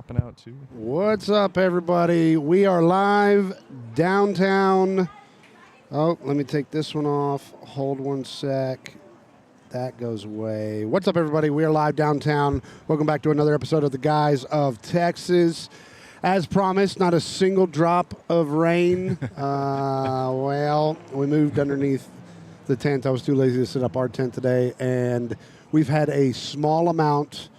popping out too. What's up, everybody? We are live downtown. Oh, let me take this one off. Hold one sec. That goes away. What's up, everybody? We are live downtown. Welcome back to another episode of the Guys of Texas. As promised, not a single drop of rain. Well, we moved underneath the tent. I was too lazy to set up our tent today, and we've had a small amount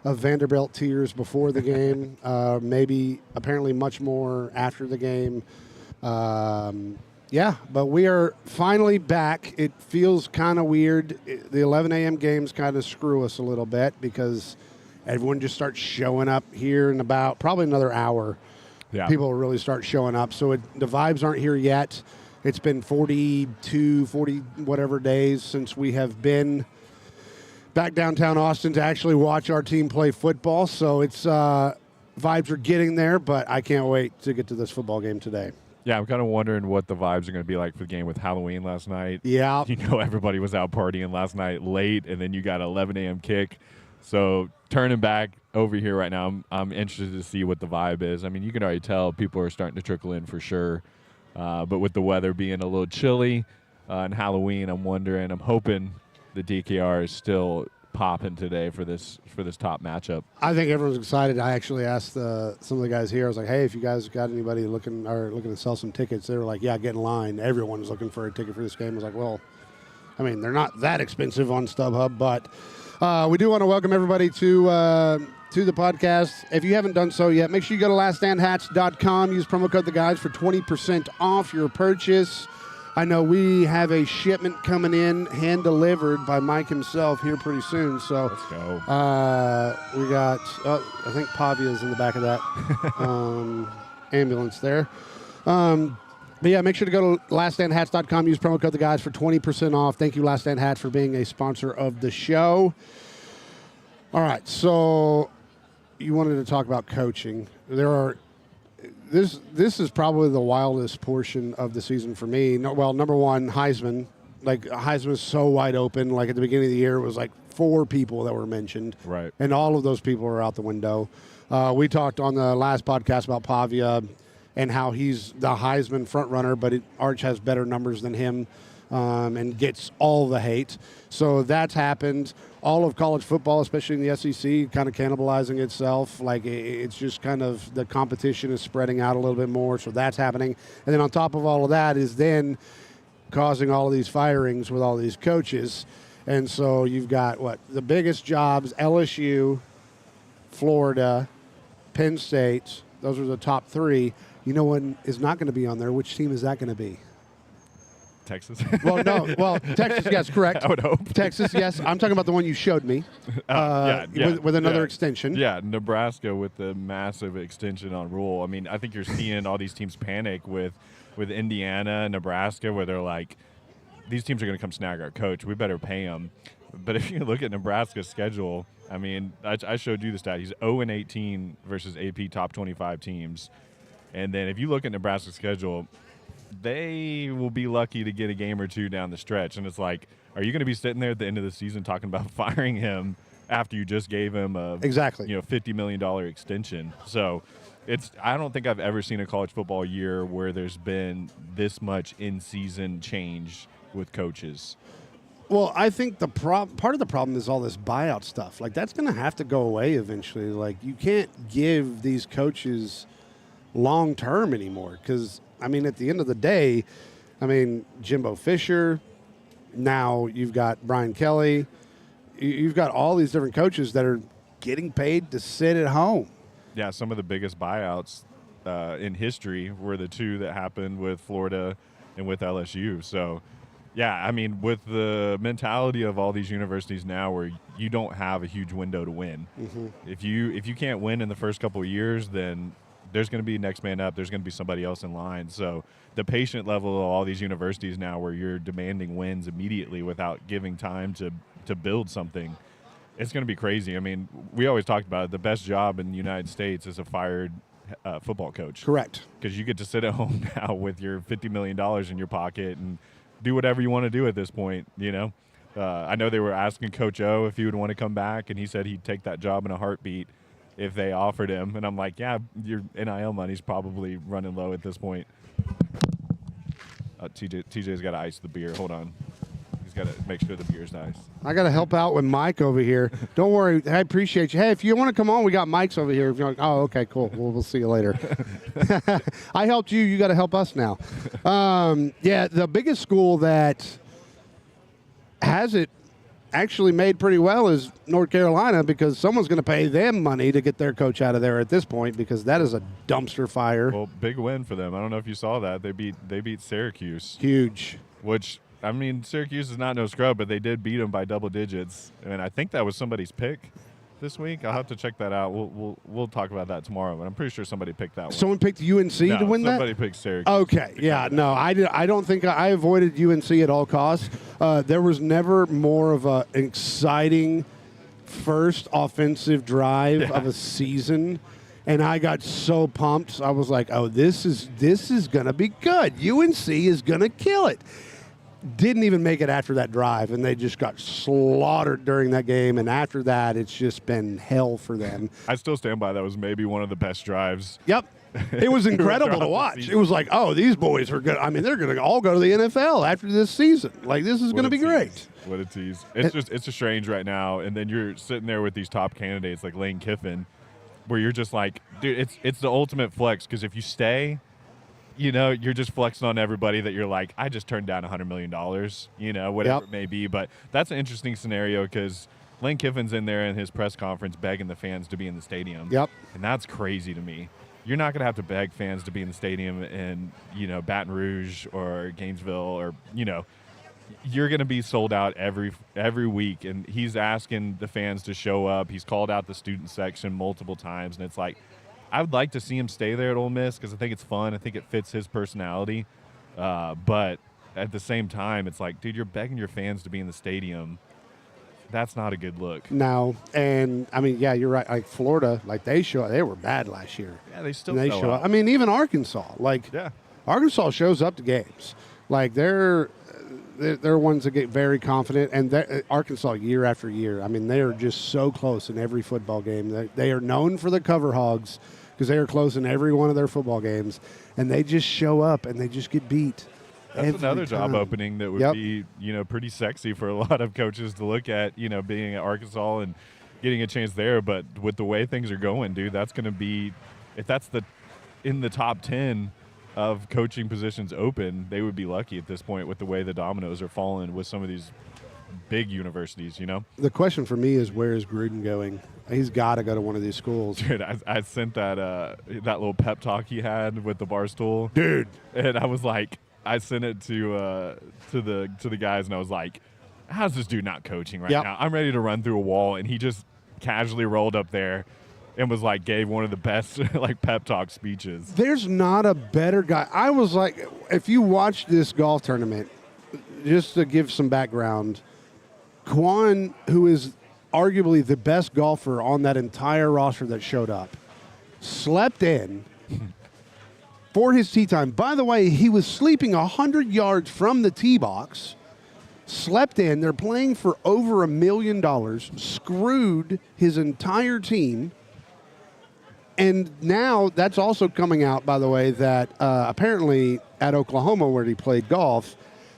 of Vanderbilt tears before the game, maybe apparently much more after the game. Yeah, but we are finally back. It feels kind of weird. The 11 a.m. games kind of screw us a little bit because everyone just starts showing up here in about probably another hour. Yeah. People will really start showing up. So the vibes aren't here yet. It's been 42, 40 whatever days since we have been back downtown Austin to actually watch our team play football. So it's vibes are getting there, but I can't wait to get to this football game today. Yeah, I'm kind of wondering what the vibes are going to be like for the game with Halloween last night. Yeah. You know, everybody was out partying last night late, and then you got an 11 a.m. kick. So turning back over here right now, I'm interested to see what the vibe is. I mean, you can already tell people are starting to trickle in for sure. But with the weather being a little chilly and Halloween, I'm hoping the DKR is still popping today for this top matchup. I think everyone's excited. I actually asked some of the guys here. I was like, "Hey, if you guys got anybody looking to sell some tickets," they were like, "Yeah, get in line." Everyone's looking for a ticket for this game. I was like, "Well, I mean, they're not that expensive on StubHub, but we do want to welcome everybody to the podcast. If you haven't done so yet, make sure you go to laststandhats.com. Use promo code TheGuys for 20% off your purchase. I know we have a shipment coming in, hand-delivered by Mike himself here pretty soon. So Let's go. We got, I think Pavia's in the back of that ambulance there. But yeah, make sure to go to laststandhats.com. Use promo code TheGuys for 20% off. Thank you, Last Stand Hats, for being a sponsor of the show. All right, so you wanted to talk about coaching. This is probably the wildest portion of the season for me. Well, number one, Heisman. Like, Heisman is so wide open. Like, at the beginning of the year, it was like 4 people that were mentioned. Right. And all of those people are out the window. We talked on the last podcast about Pavia and how he's the Heisman front runner, but Arch has better numbers than him and gets all the hate. So that's happened. All of college football, especially in the SEC, kind of cannibalizing itself. Like, it's just kind of the competition is spreading out a little bit more, so that's happening. And then on top of all of that is then causing all of these firings with all these coaches. And so you've got, the biggest jobs, LSU, Florida, Penn State. Those are the top 3. You know one is not going to be on there. Which team is that going to be? Texas. Texas, yes, correct. I would hope. Texas, yes. I'm talking about the one you showed me with another extension. Yeah, Nebraska with the massive extension on Rule. I mean, I think you're seeing all these teams panic with Indiana, Nebraska, where they're like, these teams are going to come snag our coach. We better pay them. But if you look at Nebraska's schedule, I mean, I showed you the stat. He's 0-18 versus AP top 25 teams. And then if you look at Nebraska's schedule, they will be lucky to get a game or two down the stretch. And it's like, are you going to be sitting there at the end of the season talking about firing him after you just gave him a $50 million extension? So I don't think I've ever seen a college football year where there's been this much in-season change with coaches. Well, I think part of the problem is all this buyout stuff. Like, that's going to have to go away eventually. Like, you can't give these coaches long-term anymore because, I mean, at the end of the day, I mean, Jimbo Fisher, now you've got Brian Kelly, you've got all these different coaches that are getting paid to sit at home. Yeah, some of the biggest buyouts in history were the 2 that happened with Florida and with LSU. So, yeah, I mean, with the mentality of all these universities now where you don't have a huge window to win. Mm-hmm. If you can't win in the first couple of years, then there's going to be next man up. There's going to be somebody else in line. So the patient level of all these universities now where you're demanding wins immediately without giving time to build something, it's going to be crazy. I mean, we always talked about it. The best job in the United States is a fired football coach. Correct. Because you get to sit at home now with your $50 million in your pocket and do whatever you want to do at this point, you know. I know they were asking Coach O if he would want to come back, and he said he'd take that job in a heartbeat. if they offered him. And I'm like, yeah, your NIL money's probably running low at this point. TJ's got to ice the beer. Hold on. He's got to make sure the beer's nice. I got to help out with Mike over here. Don't worry. I appreciate you. Hey, if you want to come on, we got mics over here. If you're like, oh, okay, cool. We'll see you later. I helped you. You got to help us now. Yeah, the biggest school that has it actually made pretty well is North Carolina, because someone's going to pay them money to get their coach out of there at this point, because that is a dumpster fire. Well, big win for them. I don't know if you saw that. They beat Syracuse. Huge. Which, I mean, Syracuse is not no scrub, but they did beat them by double digits. And I think that was somebody's pick this week. I'll have to check that out. We'll talk about that tomorrow, but I'm pretty sure somebody picked that one. Someone picked UNC to win that? Somebody picked Syracuse. Okay, yeah, no, I don't think I avoided UNC at all costs. There was never more of an exciting first offensive drive of a season, and I got so pumped. I was like, oh, this is going to be good. UNC is going to kill it. Didn't even make it after that drive, and they just got slaughtered during that game. And after that, it's just been hell for them. I still stand by that was maybe one of the best drives. Yep. It was incredible to watch. It was like, oh, these boys are good. I mean, they're going to all go to the NFL after this season. Like, this is going to be great. What a tease. It's a strange right now. And then you're sitting there with these top candidates like Lane Kiffin, where you're just like, dude, it's the ultimate flex, because if you stay – you know, you're just flexing on everybody that you're like, I just turned down $100 million, you know, whatever it may be. But that's an interesting scenario, because Lane Kiffin's in there in his press conference begging the fans to be in the stadium. Yep. And that's crazy to me. You're not going to have to beg fans to be in the stadium in, you know, Baton Rouge or Gainesville, or, you know, you're going to be sold out every week. And he's asking the fans to show up. He's called out the student section multiple times. And it's like, I would like to see him stay there at Ole Miss, because I think it's fun. I think it fits his personality. But at the same time, it's like, dude, you're begging your fans to be in the stadium. That's not a good look. No, and I mean, yeah, you're right. Like Florida, like they were bad last year. Yeah, they still show up. I mean, even Arkansas, Arkansas shows up to games. Like they're ones that get very confident, and Arkansas year after year. I mean, they are just so close in every football game. They are known for the cover hogs, because they are close in every one of their football games, and they just show up and they just get beat. That's another job opening that would be, you know, pretty sexy for a lot of coaches to look at, you know, being at Arkansas and getting a chance there. But with the way things are going, dude, that's going to be, if that's in the top 10 of coaching positions open, they would be lucky at this point with the way the dominoes are falling with some of these big universities, you know? The question for me is, where is Gruden going? He's got to go to one of these schools. Dude, I sent that little pep talk he had with the Barstool. Dude. And I was like, I sent it to the guys, and I was like, how's this dude not coaching right now? I'm ready to run through a wall. And he just casually rolled up there and was like, gave one of the best like pep talk speeches. There's not a better guy. I was like, if you watch this golf tournament, just to give some background, Quan, who is arguably the best golfer on that entire roster that showed up, slept in for his tee time. By the way, he was sleeping 100 yards from the tee box, slept in. They're playing for over $1 million, screwed his entire team. And now that's also coming out, by the way, that apparently at Oklahoma, where he played golf,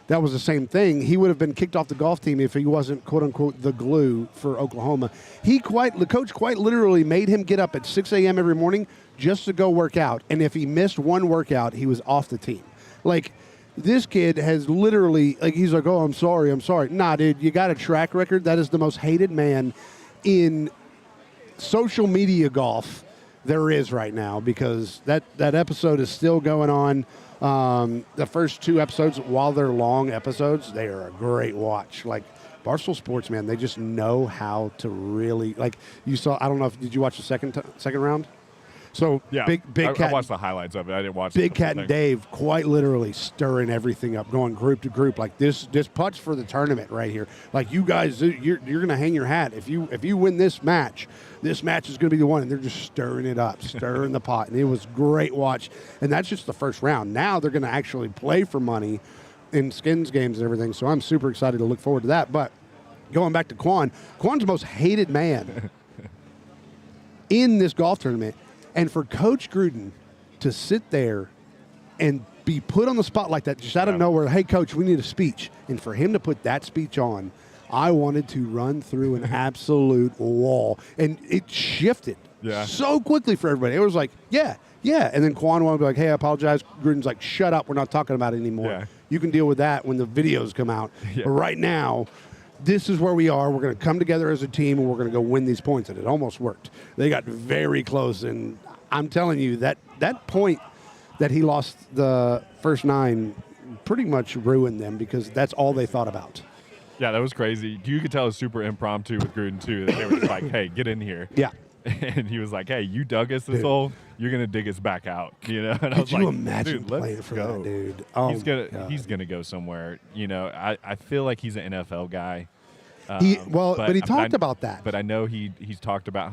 that was the same thing. He would have been kicked off the golf team if he wasn't, quote unquote, the glue for Oklahoma. The coach quite literally made him get up at 6 a.m. every morning just to go work out. And if he missed one workout, he was off the team. Like, this kid has literally, like, he's like, oh, I'm sorry. Nah, dude, you got a track record. That is the most hated man in social media golf there is right now, because that episode is still going on. The first two episodes, while they're long episodes, they are a great watch. Like, Barstool Sports, man, they just know how to really, like, you saw, I don't know if, did you watch the second round? So yeah, Big Cat, I watched the highlights of it. I didn't watch Big Cat and Dave quite literally stirring everything up, going group to group. Like, this putt's for the tournament right here. Like, you guys, you're going to hang your hat. If you win this match is going to be the one. And they're just stirring it up, stirring the pot. And it was great watch. And that's just the first round. Now they're going to actually play for money in skins games and everything. So I'm super excited to look forward to that. But going back to Quan's the most hated man in this golf tournament. And for Coach Gruden to sit there and be put on the spot like that, just out of nowhere, hey, Coach, we need a speech. And for him to put that speech on, I wanted to run through an absolute wall. And it shifted so quickly for everybody. It was like, yeah. And then Quan wanted to be like, hey, I apologize. Gruden's like, shut up. We're not talking about it anymore. Yeah. You can deal with that when the videos come out. Yeah. But right now, this is where we are. We're going to come together as a team, and we're going to go win these points. And it almost worked. They got very close. And I'm telling you, that point that he lost the first 9 pretty much ruined them because that's all they thought about. Yeah, that was crazy. You could tell it was super impromptu with Gruden, too. That they were just like, hey, get in here. Yeah. And he was like, hey, you dug us this hole. You're going to dig us back out. You know? And I was Could you like, imagine dude, playing for that, dude? Oh, he's gonna go somewhere. You know, I feel like he's an NFL guy. But he talked about that. But I know he's talked about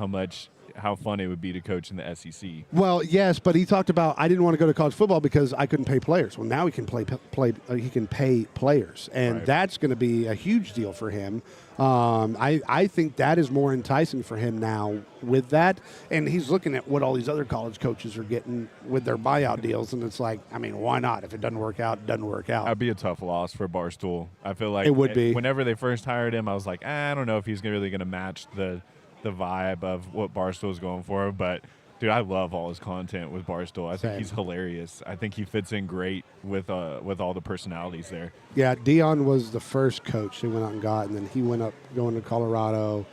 how fun it would be to coach in the SEC. Well, yes, but he talked about I didn't want to go to college football because I couldn't pay players. Well, now he can he can pay players, and that's going to be a huge deal for him. I think that is more enticing for him now with that, and he's looking at what all these other college coaches are getting with their buyout deals, and it's like, I mean, why not? If it doesn't work out, it doesn't work out. That'd be a tough loss for Barstool. I feel like it would be. Whenever they first hired him, I was like, I don't know if he's really going to match the vibe of what Barstool's going for, but dude, I love all his content with Barstool. I think he's hilarious. I think he fits in great with all the personalities there. Yeah, Dion was the first coach they went out and got, and then he went up going to Colorado,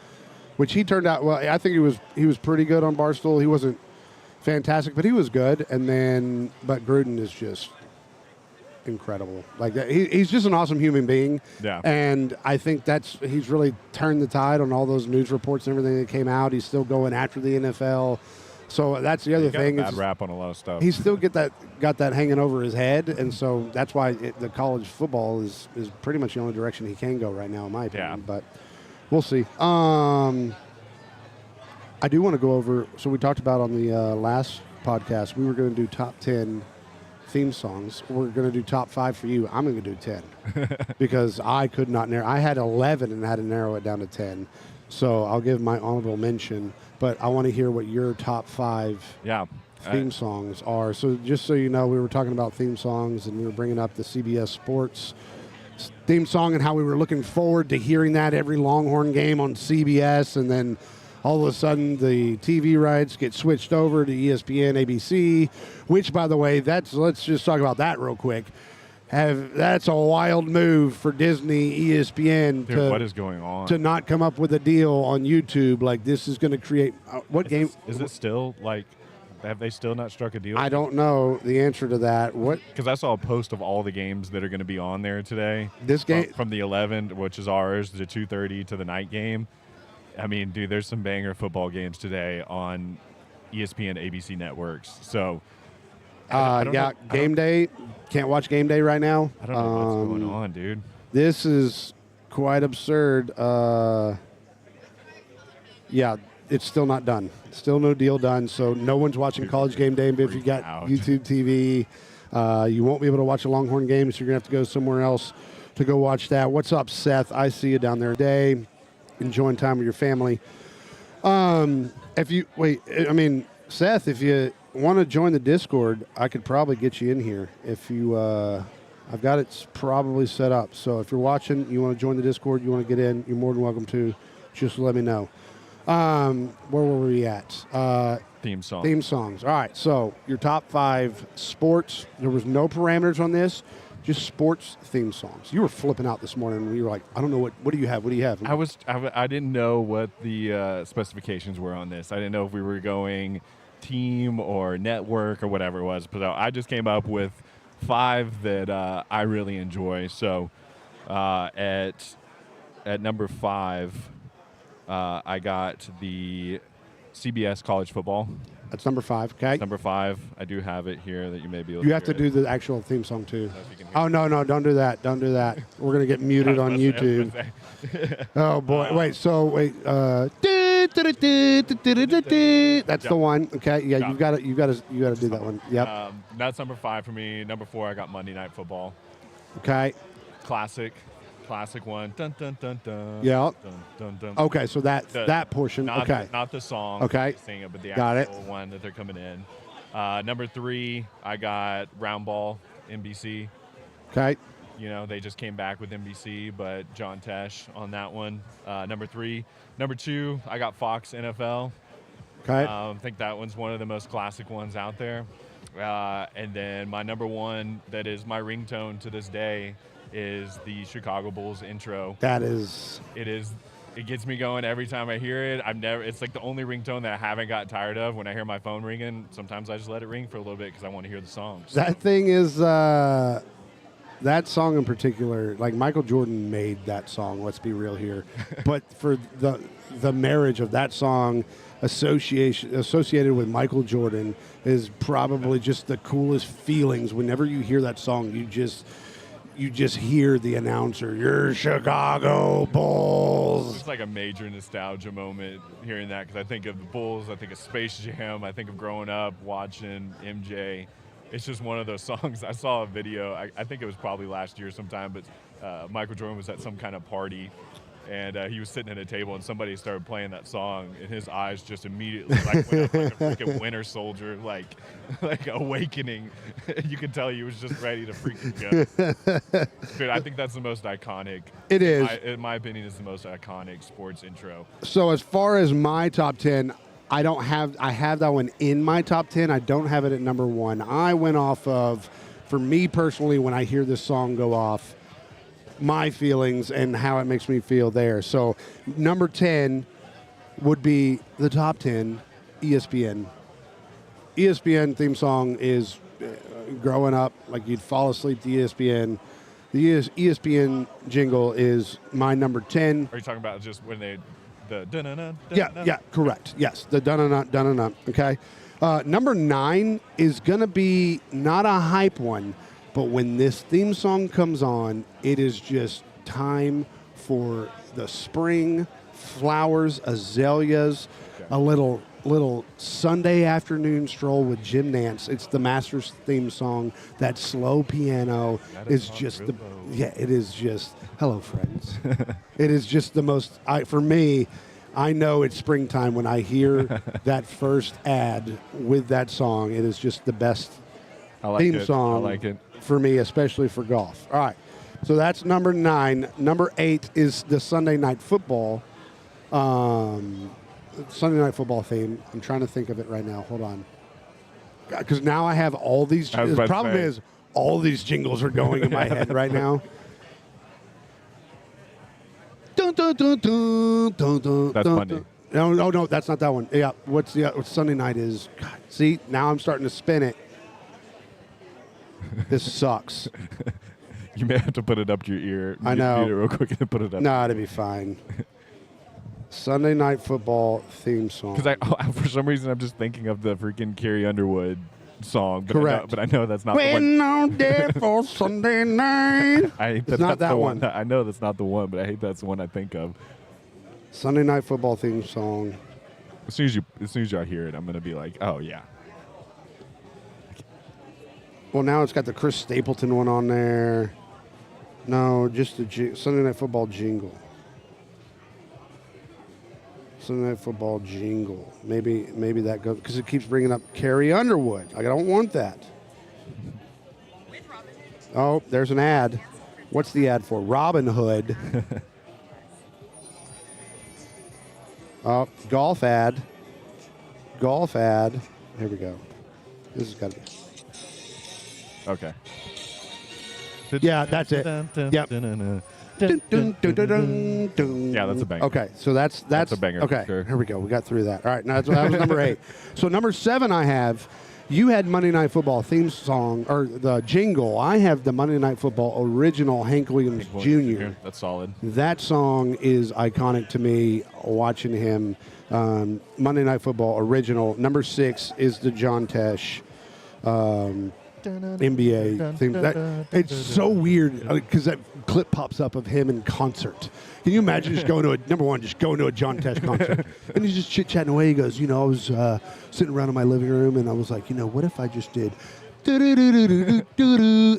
which he turned out well. I think he was pretty good on Barstool. He wasn't fantastic, but he was good. And then, but Gruden is just incredible. Like he's just an awesome human being. Yeah. And I think he's really turned the tide on all those news reports and everything that came out. He's still going after the NFL. So that's the other thing. He got a bad rap on a lot of stuff. He still got that hanging over his head, and so that's why the college football is pretty much the only direction he can go right now, in my opinion. Yeah. But we'll see. I do want to go over. So we talked about on the last podcast, we were going to do top 10 theme songs. We're going to do top 5 for you. I'm going to do 10 because I could not narrow. I had 11 and had to narrow it down to 10. So I'll give my honorable mention, but I want to hear what your top 5 theme songs are. So just so you know, we were talking about theme songs and we were bringing up the CBS Sports theme song and how we were looking forward to hearing that every Longhorn game on CBS, and then all of a sudden the TV rights get switched over to ESPN, ABC, which, by the way, let's just talk about that real quick. That's a wild move for Disney, ESPN. Dude, what is going on? To not come up with a deal on YouTube. Like, this is going to create Is it still, like, have they still not struck a deal? I don't know the answer to that. Because I saw a post of all the games that are going to be on there today. This game? From the 11, which is ours, to 2:30 to the night game. I mean, dude, there's some banger football games today on ESPN, ABC networks. So, Game Day. Can't watch Game Day right now. I don't know what's going on, dude. This is quite absurd. It's still not done. Still no deal done. So no one's watching College Game Day. But if you got YouTube TV, you won't be able to watch a Longhorn game, so you're going to have to go somewhere else to go watch that. What's up, Seth? I see you down there today, enjoying time with your family. Seth, if you want to join the Discord, I could probably get you in here. If you, I've got it probably set up. So if you're watching, you want to join the Discord, you want to get in, you're more than welcome to. Just let me know. Where were we at? Theme songs. Theme songs. All right. So your top 5 sports. There was no parameters on this. Just sports theme songs. You were flipping out this morning. And you were like, I don't know what do you have? What do you have? I didn't know what the specifications were on this. I didn't know if we were going team or network or whatever it was. But I just came up with 5 that I really enjoy. So at number 5, I got the CBS college football. That's number 5, okay? Number 5. I do have it here that you may be able You have to do the actual theme song, too. Oh, no, don't do that. Don't do that. We're going to get muted on YouTube. Oh, boy. Wait. That's the one. Okay. Yeah, you got to do that one. Yep. That's number 5 for me. Number 4, I got Monday Night Football. Okay. Classic. Classic one. Dun, dun, dun, dun. Yeah. Dun, dun, dun. Okay, so that portion. Okay. Not the song. Okay. Sing it, but the Got actual one that they're coming in. Number 3, I got Round Ball, NBC. Okay. You know, they just came back with NBC, but John Tesh on that one. Number 3. Number 2, I got Fox NFL. Okay. I think that one's one of the most classic ones out there. And then my number 1 that is my ringtone to this day is the Chicago Bulls intro. That is. It gets me going every time I hear it. It's like the only ringtone that I haven't got tired of. When I hear my phone ringing, sometimes I just let it ring for a little bit because I want to hear the song. So. That thing is, that song in particular, like Michael Jordan made that song, let's be real here. But for the marriage of that song associated with Michael Jordan is probably just the coolest feelings. Whenever you hear that song, you just hear the announcer, "Your Chicago Bulls." It's like a major nostalgia moment hearing that because I think of the Bulls, I think of Space Jam, I think of growing up watching MJ. It's just one of those songs. I saw a video, I think it was probably last year sometime, but Michael Jordan was at some kind of party, and he was sitting at a table, and somebody started playing that song, and his eyes just immediately went up like a freaking Winter Soldier, like awakening. You could tell he was just ready to freaking go. Dude, I think that's the most iconic. It is. In my opinion, is the most iconic sports intro. So as far as my top 10, I have that one in my top 10. I don't have it at number 1. I went off of, for me personally, when I hear this song go off, my feelings and how it makes me feel there. So number 10 would be the top 10, ESPN. ESPN theme song is growing up, like you'd fall asleep to ESPN. The ESPN jingle is my number 10. Are you talking about just when they... Yeah, correct. Yes, the dun-dun-dun. Okay. Number 9 is going to be not a hype one, but when this theme song comes on, it is just time for the spring, flowers, azaleas, a little Sunday afternoon stroll with Jim Nance. It's the Masters theme song. That slow piano is just it is just, hello friends. It is just the most, for me, I know it's springtime when I hear that first ad with that song. It is just the best theme song for me, especially for golf. All right. So that's number 9. Number 8 is the Sunday Night Football. Sunday Night Football theme. I'm trying to think of it right now. Hold on. Because now I have all these. The problem is all these jingles are going in my head right now. Dun, dun, dun, dun, dun, dun, That's dun, funny. dun. No, that's not that one. Yeah, what Sunday night is? God, see, now I'm starting to spin it. This sucks. You may have to put it up to your ear. I know. Read it real quick and put it up. No, it'll be fine. Sunday Night Football theme song. Because for some reason, I'm just thinking of the freaking Carrie Underwood song. But Correct. I know that's not the When one. on there for Sunday night. I hate It's not that's that the one. I know that's not the one, but I hate that's the one I think of. Sunday Night Football theme song. As soon as y'all hear it, I'm gonna be like, oh yeah. Well, now it's got the Chris Stapleton one on there. No, just the Sunday Night Football jingle. Sunday Night Football jingle. Maybe that goes because it keeps bringing up Carrie Underwood. I don't want that. Oh, there's an ad. What's the ad for? Robin Hood. Oh, golf ad. Golf ad. Here we go. This has got to be. Okay. Yeah, that's it. Yep. Dun, dun, dun, dun, dun, dun. Yeah, that's a banger. Okay, so that's a banger. Okay, For sure. here we go. We got through that. All right, now that was number 8. So number 7, I have. You had Monday Night Football theme song or the jingle. I have the Monday Night Football original Hank Williams Jr. That's solid. That song is iconic to me. Watching him, Monday Night Football original. Number 6 is the John Tesh. NBA thing. It's so weird because that clip pops up of him in concert. Can you imagine just going to a John Tesh concert? And he's just chit-chatting away. He goes, I was sitting around in my living room and I was like, what if I just did and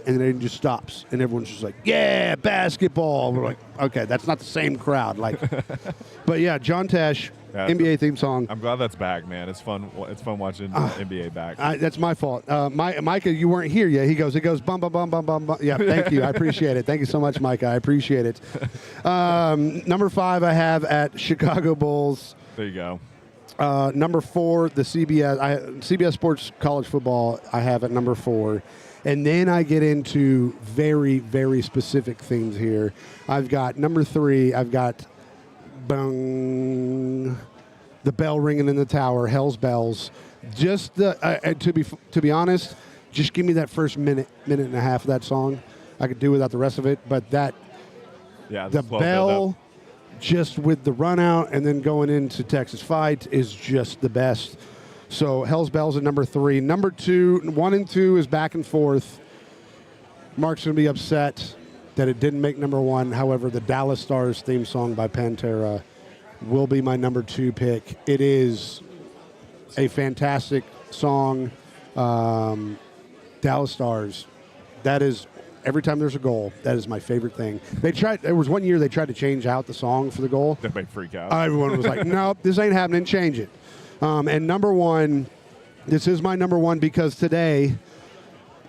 then it just stops, and everyone's just like, yeah, basketball. We're like, okay, that's not the same crowd. Like, but yeah, John Tesh, Yeah, NBA theme song. I'm glad that's back, man. It's fun. It's fun watching NBA back. That's my fault. Micah, you weren't here yet. He goes, bum, bum, bum, bum, bum, bum. Yeah, thank you. I appreciate it. Thank you so much, Micah. I appreciate it. Number 5, I have at Chicago Bulls. There you go. Number 4, the CBS Sports College Football, I have at number 4. And then I get into very, very specific themes here. I've got number 3, I've got bang, the bell ringing in the tower, Hell's Bells. Just to be honest, just give me that first minute and a half of that song. I could do without the rest of it, but the bell, just with the run out and then going into Texas Fight is just the best. So Hell's Bells at number 3. Number 2, 1 and 2 is back and forth. Mark's going to be upset that it didn't make number 1. However, the Dallas Stars theme song by Pantera will be my number 2 pick. It is a fantastic song. Dallas Stars. That is, every time there's a goal, that is my favorite thing. There was one year they tried to change out the song for the goal. That might freak out. Everyone was like, nope, this ain't happening, change it. And number 1, this is my number 1 because today,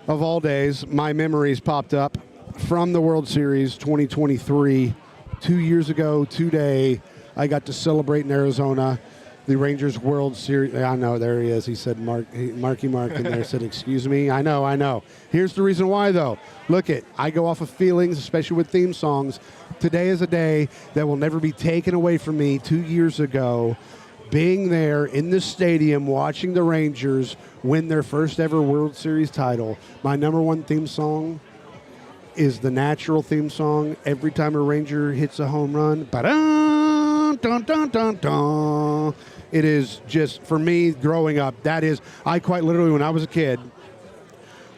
of all days, my memories popped up from the World Series 2023. 2 years ago today, I got to celebrate in Arizona the Rangers World Series. I know, there he is. He said, Marky Mark in there said, excuse me. I know. Here's the reason why, though. Look I go off of feelings, especially with theme songs. Today is a day that will never be taken away from me. 2 years ago, being there in the stadium, watching the Rangers win their first ever World Series title. My number 1 theme song is the natural theme song. Every time a Ranger hits a home run, ba-dun, dun, dun, dun, dun. It is just, for me, growing up, I quite literally, when I was a kid,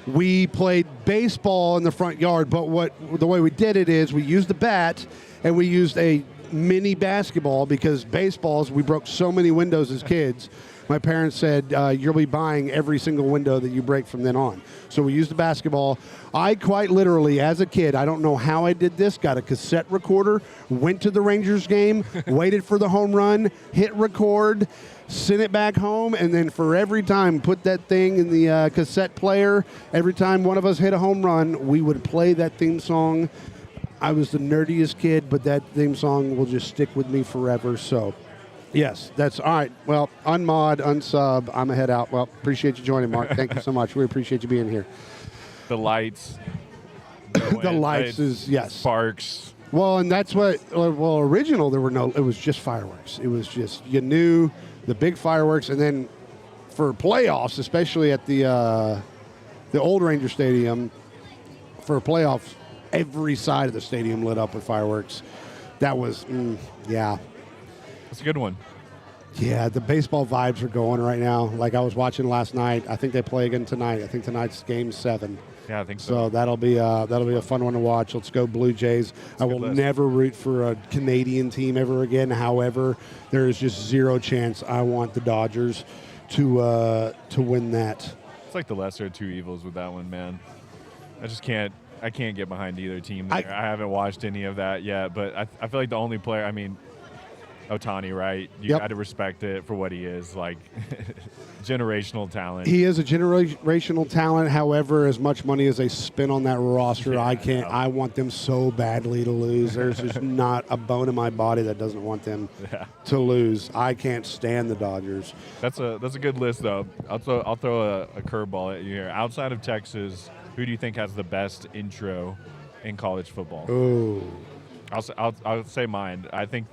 we played baseball in the front yard, but the way we did it is we used the bat and we used a mini basketball because baseballs, we broke so many windows as kids. My parents said, you'll be buying every single window that you break from then on. So we used the basketball. I quite literally, as a kid, I don't know how I did this, got a cassette recorder, went to the Rangers game, waited for the home run, hit record, sent it back home, and then for every time, put that thing in the cassette player. Every time one of us hit a home run, we would play that theme song. I was the nerdiest kid, but that theme song will just stick with me forever. So, yes, that's all right. Well, unmod, unsub, I'm a head out. Well, appreciate you joining, Mark. Thank you so much. We appreciate you being here. The lights. The lights is, yes. Sparks. Well, and that's what, original, it was just fireworks. It was just, you knew the big fireworks, and then for playoffs, especially at the old Ranger Stadium, for playoffs, every side of the stadium lit up with fireworks. That was, yeah. That's a good one. Yeah, the baseball vibes are going right now. Like I was watching last night. I think they play again tonight. I think tonight's Game 7. Yeah, I think so. So that'll be a fun one to watch. Let's go Blue Jays. I will never root for a Canadian team ever again. However, there is just zero chance I want the Dodgers to win that. It's like the lesser of two evils with that one, man. I can't get behind either team there. I haven't watched any of that yet, but I feel like the only player, Ohtani, right? You got to respect it for what he is, like generational talent. He is a generational talent. However, as much money as they spend on that roster, I want them so badly to lose. There's just not a bone in my body that doesn't want them to lose. I can't stand the Dodgers. That's a good list, though. I'll throw a curveball at you here. Outside of Texas, who do you think has the best intro in college football? Oh. I'll say mine. I think,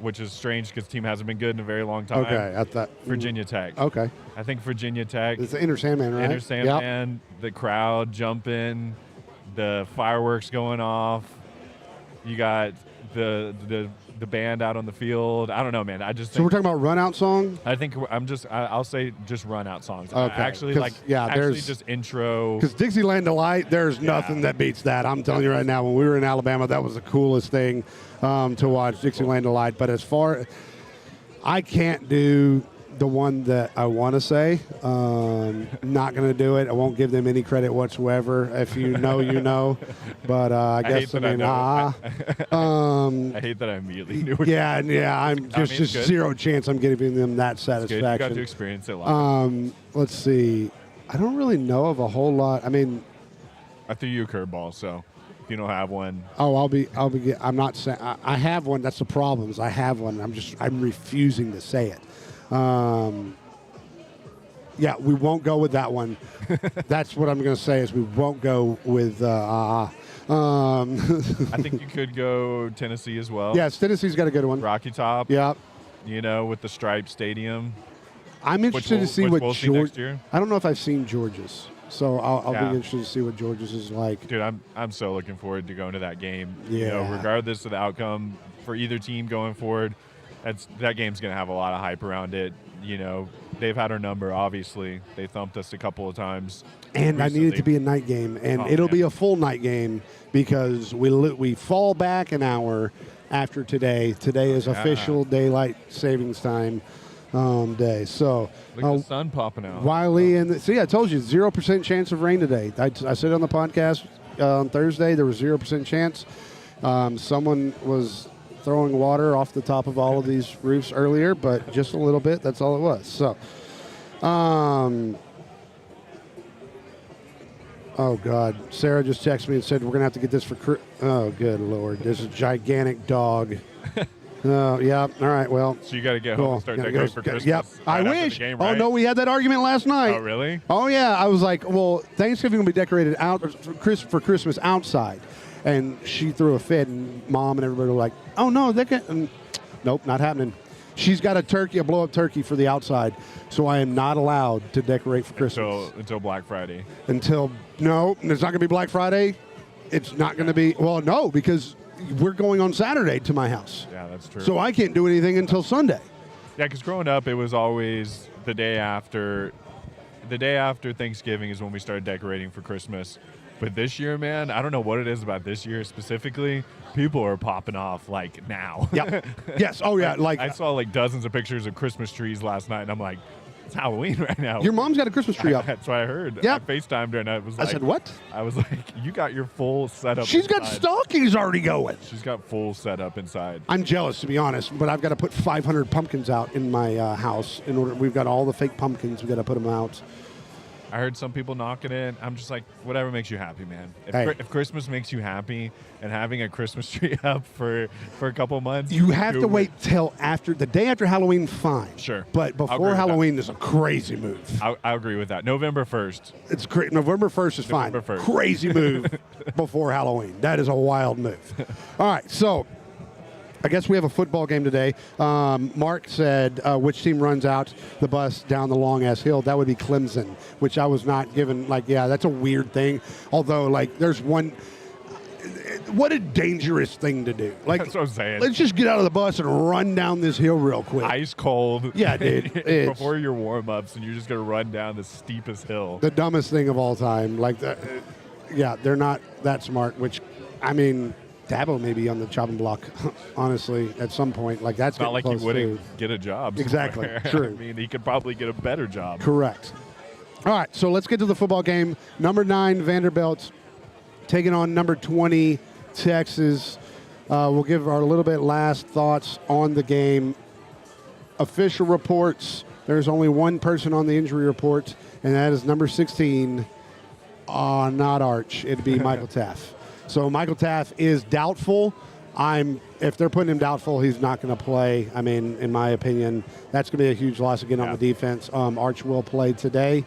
which is strange because the team hasn't been good in a very long time. Okay, I thought Virginia Tech. Okay, I think Virginia Tech. It's the Enter Sandman, right? Enter Sandman. Yep. The crowd jumping, the fireworks going off. You got the band out on the field. I don't know, man. So we're talking about run out song? I think I'll say just run out songs. Okay. There's just intro. Because Dixieland Delight, there's nothing that beats that. I'm telling you right now, when we were in Alabama, that was the coolest thing to watch, Dixieland Delight. But as far, I can't do the one that I want to say. Not going to do it. I won't give them any credit whatsoever. If you know, you know. But I guess I I hate that I immediately knew. What yeah. I'm just zero chance I'm giving them that satisfaction. You got to experience it live. Let's see. I don't really know of a whole lot. I mean, I threw you a curveball, so if you don't have one, I'm not saying I have one. That's the problem. Is I have one. I'm refusing to say it. Yeah, we won't go with that one. That's what I'm going to say. Is we won't go with. I think you could go Tennessee as well. Yes, Tennessee's got a good one. Rocky Top. Yeah. You know, with the striped stadium. I'm interested to see what Georgia. Next year. I don't know if I've seen Georgia's, so I'll be interested to see what Georgia's is like. Dude, I'm so looking forward to going to that game. Yeah. You know, regardless of the outcome for either team going forward, that game's going to have a lot of hype around it. You know, they've had our number. Obviously, they thumped us a couple of times. And recently. I need it to be a night game, and it'll be a full night game because we fall back an hour after today. Today is official daylight savings time. Day. So look at the sun popping out. Wiley and see, I told you 0% chance of rain today. I said on the podcast on Thursday there was 0% chance. Someone was throwing water off the top of all of these roofs earlier, but just a little bit. That's all it was. So, oh God, Sarah just texted me and said we're gonna have to get this for. Oh, good Lord, there's a gigantic dog. Oh, yeah. All right. Well. So you got to get home and start decorating for Christmas. Yep. Right I wish. Game, right? Oh, no. We had that argument last night. Oh, really? Oh, yeah. I was like, well, Thanksgiving will be decorated out for Christmas outside. And she threw a fit, and Mom and everybody were like, oh, no. Nope, not happening. She's got a blow-up turkey for the outside. So I am not allowed to decorate for Christmas. Until Black Friday. No, it's not going to be Black Friday. It's not going to be, well, no, because we're going on Saturday to my house. Yeah, that's true. So I can't do anything until Sunday. Yeah, because growing up, it was always the day after Thanksgiving is when we started decorating for Christmas. But this year, man, I don't know what it is about this year specifically. People are popping off like now. Yeah. Yes. Oh, yeah. I saw like dozens of pictures of Christmas trees last night, and I'm like, it's Halloween right now. Your mom's got a Christmas tree up. That's what I heard. Yeah. I FaceTimed her, and I said, what? I was like, you got your full setup. She's got stockings already going. She's got full setup inside. I'm jealous, to be honest, but I've got to put 500 pumpkins out in my house. We've got all the fake pumpkins. We've got to put them out. I heard some people knocking it. I'm just like, whatever makes you happy, man. If Christmas makes you happy and having a Christmas tree up for a couple months. You have to wait till the day after Halloween, fine. Sure. But before Halloween is a crazy move. I agree with that. November 1st. It's great. November 1st is fine. 1st. Crazy move before Halloween. That is a wild move. All right, so I guess we have a football game today. Mark said which team runs out the bus down the long-ass hill. That would be Clemson, which I was not given. That's a weird thing. Although, there's one. What a dangerous thing to do. That's what I'm saying. Let's just get out of the bus and run down this hill real quick. Ice cold. Yeah, dude. Before your warm-ups, and you're just going to run down the steepest hill. The dumbest thing of all time. They're not that smart, which, I mean, Dabo may be on the chopping block, honestly, at some point. That's not like he wouldn't too. get a job. Exactly. Somewhere. True. I mean, he could probably get a better job. Correct. All right, so let's get to the football game. Number 9, Vanderbilt, taking on number 20, Texas. We'll give our little bit last thoughts on the game. Official reports, there's only one person on the injury report, and that is number 16, not Arch. It'd be Michael Taff. So Michael Taff is doubtful. If they're putting him doubtful, he's not going to play. I mean, in my opinion, that's going to be a huge loss again on the defense. Arch will play today.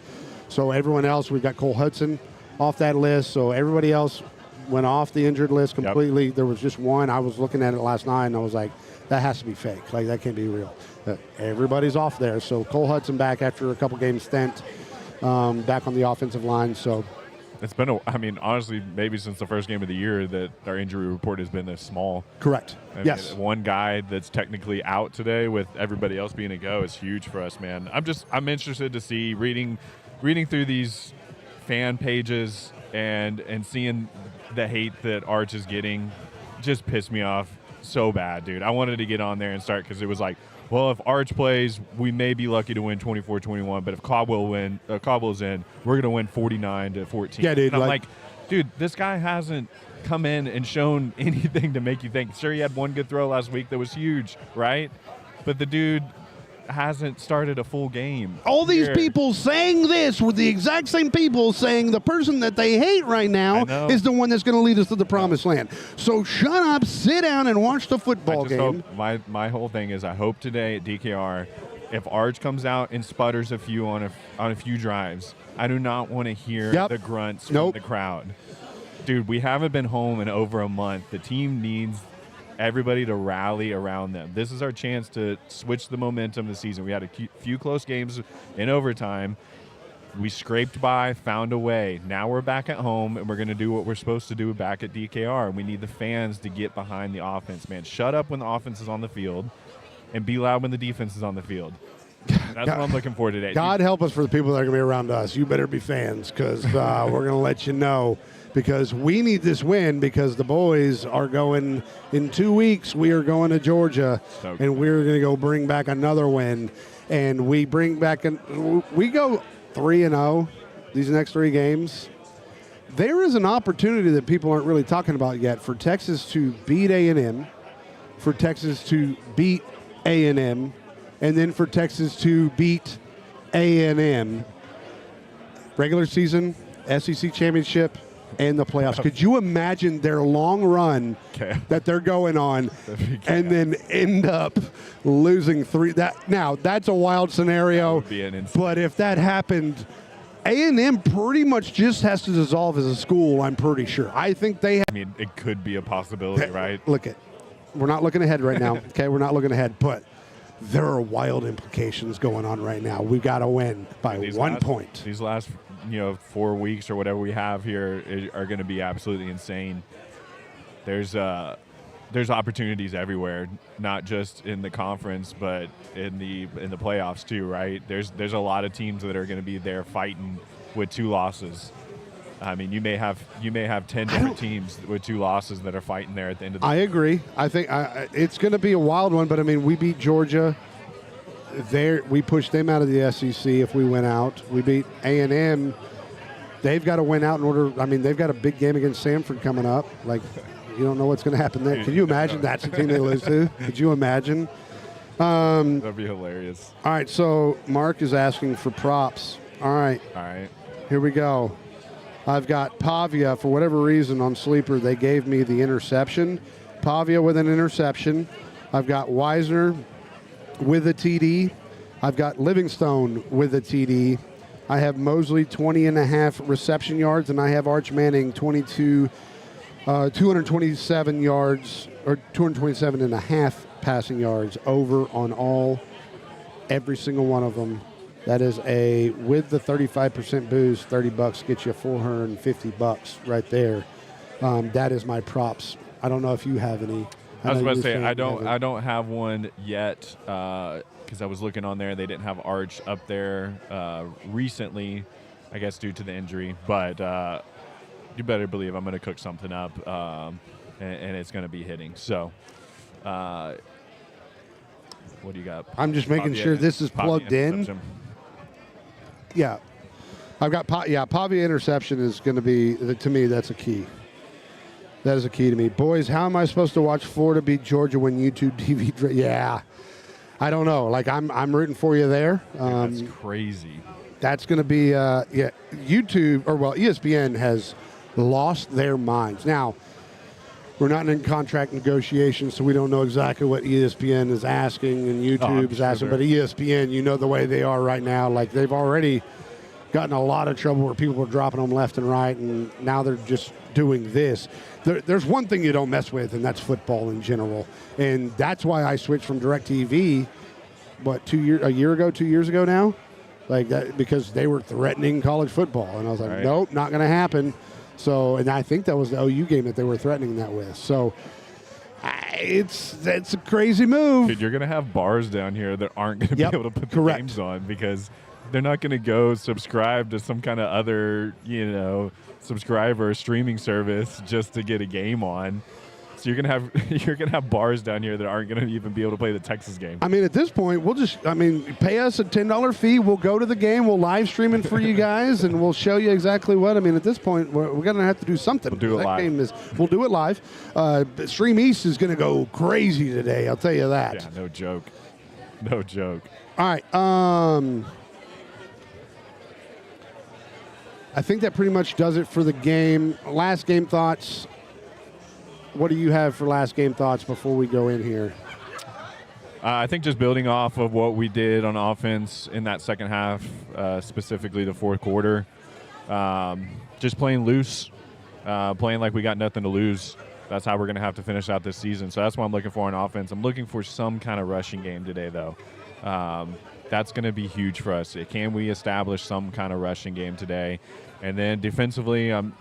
So everyone else, we've got Cole Hudson off that list. So everybody else went off the injured list completely. Yep. There was just one. I was looking at it last night, and I was like, that has to be fake. That can't be real. Everybody's off there. So Cole Hudson back after a couple games stint, back on the offensive line. So it's been, honestly, maybe since the first game of the year that our injury report has been this small. Correct. Yes. One guy that's technically out today with everybody else being a go is huge for us, man. I'm interested to see, reading through these fan pages and seeing the hate that Arch is getting just pissed me off. so bad, dude. I wanted to get on there and start because it was like, well, if Arch plays, we may be lucky to win 24-21, but if Caldwell's in, we're going to win 49-14. Yeah, dude. And I'm like, dude, this guy hasn't come in and shown anything to make you think. Sure, he had one good throw last week that was huge, right? But the dude hasn't started a full game. All these people saying this were the exact same people saying the person that they hate right now is the one that's going to lead us to the promised land. So shut up, sit down, and watch the football game. Hope, my whole thing is I hope today at DKR, if Arch comes out and sputters a few on a few drives, I do not want to hear the grunts from the crowd. Dude, we haven't been home in over a month. The team needs everybody to rally around them. This is our chance to switch the momentum of the season. We had a few close games in overtime. We scraped by, found a way. Now we're back at home, and we're going to do what we're supposed to do back at DKR. We need the fans to get behind the offense, man. Shut up when the offense is on the field, and be loud when the defense is on the field. That's what I'm looking for today. God help us for the people that are going to be around us. You better be fans because we're going to let you know. Because we need this win because the boys are going in 2 weeks. We are going to Georgia, and we're going to go bring back another win. And we bring back we go 3-0 these next 3 games. There is an opportunity that people aren't really talking about yet for Texas to beat A&M, for Texas to beat A&M, and then for Texas to beat A&M. Regular season, SEC championship, and the playoffs. Could you imagine their long run that they're going on and then end up losing 3? That's a wild scenario. But if that happened, A&M pretty much just has to dissolve as a school, I'm pretty sure. I think they have. I mean, it could be a possibility, right? We're not looking ahead right now, okay? We're not looking ahead, but there are wild implications going on right now. We've got to win by 1 point. These last 4 weeks or whatever we have here are going to be absolutely insane. There's opportunities everywhere, not just in the conference, but in the playoffs too, right? There's a lot of teams that are going to be there fighting with 2 losses. I mean, you may have 10 different teams with 2 losses that are fighting there at the end of the I agree. I think it's going to be a wild one, but I mean, we beat Georgia. We pushed them out of the SEC if we went out. We beat A&M. They've got to win out in order. I mean, they've got a big game against Samford coming up. Like, you don't know what's going to happen there. Can you imagine that's the team they lose to? Could you imagine? That'd be hilarious. All right, so Mark is asking for props. All right. Here we go. I've got Pavia. For whatever reason on Sleeper, they gave me the interception. Pavia with an interception. I've got Wisner with a TD. I've got Livingstone with a TD. I have Mosley 20.5 reception yards, and I have Arch Manning 227 yards, or 227.5 passing yards over on every single one of them. That is with the 35% boost, $30 gets you $450 right there. That is my props. I don't know if you have any. I was about to say I don't have one yet because I was looking on there. They didn't have Arch up there recently, I guess due to the injury. But you better believe I'm going to cook something up, and it's going to be hitting. So, what do you got? I'm just making sure this is plugged in. Yeah, I've got Pavia interception is going to be, to me, that's a key. That is a key to me. Boys, how am I supposed to watch Florida beat Georgia when YouTube TV? Yeah, I don't know. Like, I'm rooting for you there. That's crazy. That's going to be, YouTube, ESPN has lost their minds. Now, we're not in contract negotiations, so we don't know exactly what ESPN is asking and YouTube is asking. But ESPN, you know the way they are right now. Like, they've already gotten a lot of trouble where people are dropping them left and right, and now they're just doing this. There's one thing you don't mess with, and that's football in general. And that's why I switched from DirecTV, 2 years ago now? Like that, because they were threatening college football. And I was like, nope, not going to happen. So, and I think that was the OU game that they were threatening that with. So, it's a crazy move. Dude, you're going to have bars down here that aren't going to be able to put the games on because they're not going to go subscribe to some kind of other, subscriber streaming service just to get a game on. So you're gonna have bars down here that aren't gonna even be able to play the Texas game. I mean, at this point, pay us a $10 fee. We'll go to the game. We'll live stream it for you guys, and we'll show you exactly what. I mean, at this point, we're gonna have to do something. We'll do it live. We'll do it live. Stream East is gonna go crazy today. I'll tell you that. Yeah, no joke. No joke. All right. I think that pretty much does it for the game. Last game thoughts. What do you have for last game thoughts before we go in here? I think just building off of what we did on offense in that second half, specifically the fourth quarter, just playing loose, playing like we got nothing to lose. That's how we're going to have to finish out this season. So that's what I'm looking for on offense. I'm looking for some kind of rushing game today, though. That's going to be huge for us. Can we establish some kind of rushing game today? And then defensively, I'm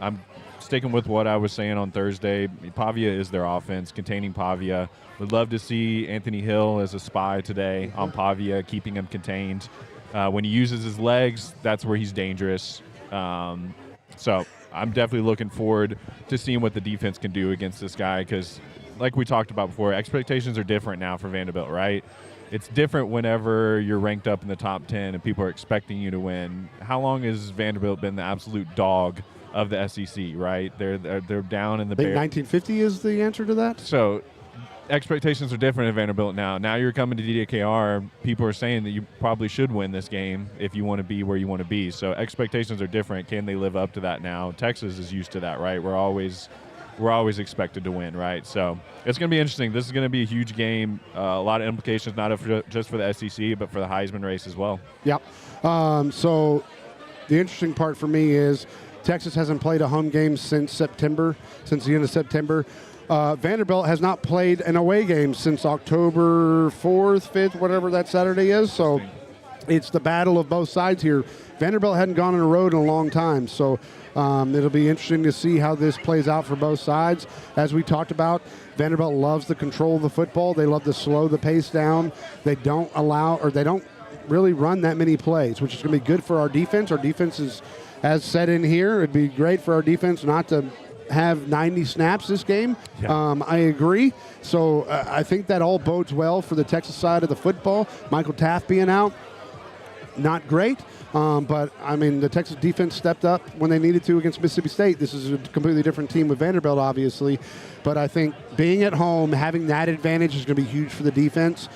sticking with what I was saying on Thursday. Pavia is their offense, containing Pavia. Would love to see Anthony Hill as a spy today on Pavia, keeping him contained. When he uses his legs, that's where he's dangerous. So I'm definitely looking forward to seeing what the defense can do against this guy because, like we talked about before, expectations are different now for Vanderbilt, right? It's different whenever you're ranked up in the top 10 and people are expecting you to win. How long has Vanderbilt been the absolute dog of the SEC, right? They're down in the I think 1950 is the answer to that. So expectations are different at Vanderbilt now. Now you're coming to DKR. People are saying that you probably should win this game if you want to be where you want to be. So expectations are different. Can they live up to that now? Texas is used to that, right? We're always expected to win, right? So it's going to be interesting. This is going to be a huge game. A lot of implications, not just for the SEC, but for the Heisman race as well. Yep. So the interesting part for me is Texas hasn't played a home game since the end of September. Vanderbilt has not played an away game since October 4th, 5th, whatever that Saturday is. So it's the battle of both sides here. Vanderbilt hadn't gone on a road in a long time. So it'll be interesting to see how this plays out for both sides. As we talked about, Vanderbilt loves the control of the football. They love to slow the pace down. They don't really run that many plays, which is going to be good for our defense. Our defense is, as said in here, it'd be great for our defense not to have 90 snaps this game. Yeah. I agree. So I think that all bodes well for the Texas side of the football. Michael Taft being out, not great. But, I mean, the Texas defense stepped up when they needed to against Mississippi State. This is a completely different team with Vanderbilt, obviously. But I think being at home, having that advantage is going to be huge for the defense.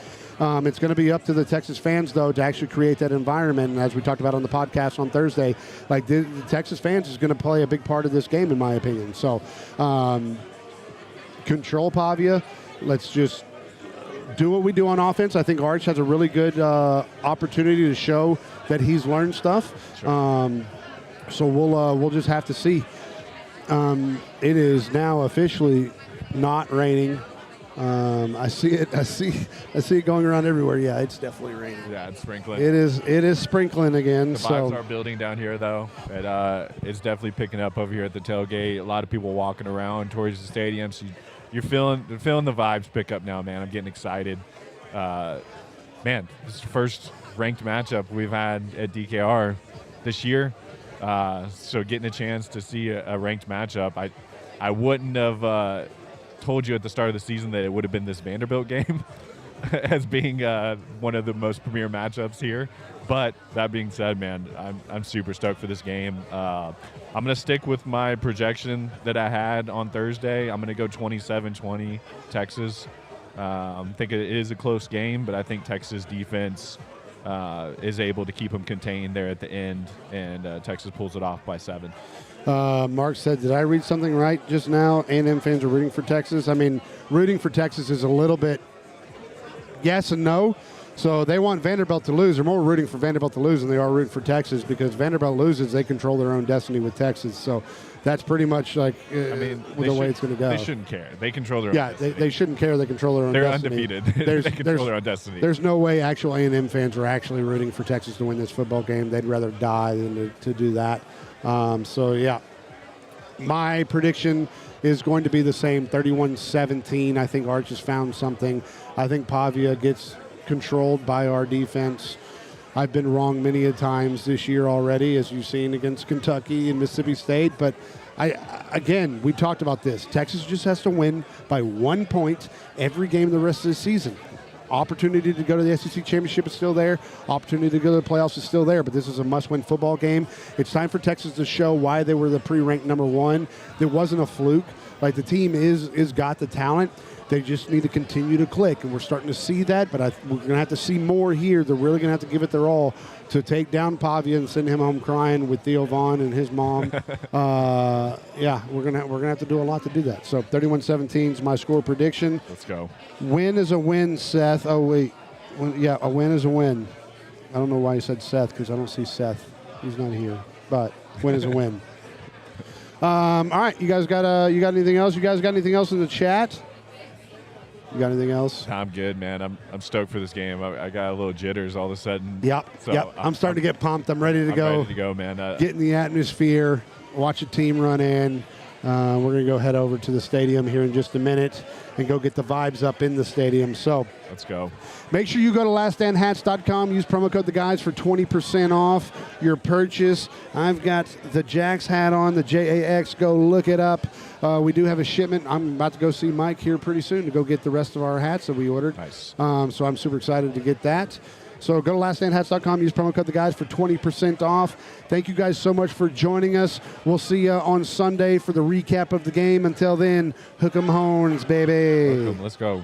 It's going to be up to the Texas fans, though, to actually create that environment. And as we talked about on the podcast on Thursday, like the Texas fans is going to play a big part of this game, in my opinion. So control Pavia. Let's just do what we do on offense. I think Arch has a really good opportunity to show that he's learned stuff. Sure. So we'll just have to see. It is now officially not raining. I see it going around everywhere. Yeah, it's definitely raining. Yeah, it's sprinkling. It is sprinkling again. The vibes are building down here, though. It's definitely picking up over here at the tailgate. A lot of people walking around towards the stadium. So you're feeling the vibes pick up now, man. I'm getting excited. Man, this is the first ranked matchup we've had at DKR this year. So getting a chance to see a ranked matchup, I wouldn't have told you at the start of the season that it would have been this Vanderbilt game as being one of the most premier matchups here. But that being said, man, I'm super stoked for this game. I'm going to stick with my projection that I had on Thursday. I'm going to go 27-20 Texas. I think it is a close game, but I think Texas defense is able to keep them contained there at the end, and Texas pulls it off by 7. Mark said, did I read something right just now? A&M fans are rooting for Texas. I mean, rooting for Texas is a little bit yes and no. So they want Vanderbilt to lose. They're more rooting for Vanderbilt to lose than they are rooting for Texas, because Vanderbilt loses, they control their own destiny with Texas. So that's pretty much like the way it's going to go. They shouldn't care. They control their own destiny. Yeah, they shouldn't care. They control their own destiny. They're undefeated. They control their own destiny. There's no way actual A&M fans are actually rooting for Texas to win this football game. They'd rather die than to do that. So, yeah, my prediction is going to be the same, 31-17. I think Arch has found something. I think Pavia gets controlled by our defense. I've been wrong many a times this year already, as you've seen against Kentucky and Mississippi State, but Again, we talked about this. Texas just has to win by 1 point every game the rest of the season. Opportunity to go to the SEC championship is still there. Opportunity to go to the playoffs is still there, but this is a must-win football game. It's time for Texas to show why they were the pre-ranked number 1. There wasn't a fluke. Like, the team is got the talent. They just need to continue to click, and we're starting to see that, but we're going to have to see more here. They're really going to have to give it their all to take down Pavia and send him home crying with Theo Vaughn and his mom. Yeah, we're gonna have to do a lot to do that. So 31-17 is my score prediction. Let's go. Win is a win, Seth. Oh, wait. Yeah, a win is a win. I don't know why you said Seth, because I don't see Seth. He's not here. But win is a win. All right, you guys got anything else? You guys got anything else in the chat? You got anything else? I'm good, man. I'm stoked for this game. I got a little jitters all of a sudden. Yep. I'm starting to get pumped. I'm ready to go. Ready to go, man. Get in the atmosphere. Watch a team run in. We're going to go head over to the stadium here in just a minute and go get the vibes up in the stadium. So let's go. Make sure you go to laststandhats.com. Use promo code TheGuys for 20% off your purchase. I've got the Jax hat on, the JAX. Go look it up. We do have a shipment. I'm about to go see Mike here pretty soon to go get the rest of our hats that we ordered. Nice. So I'm super excited to get that. So go to laststandhats.com. Use promo code TheGuys for 20% off. Thank you guys so much for joining us. We'll see you on Sunday for the recap of the game. Until then, hook 'em horns, baby. Hook 'em. Let's go.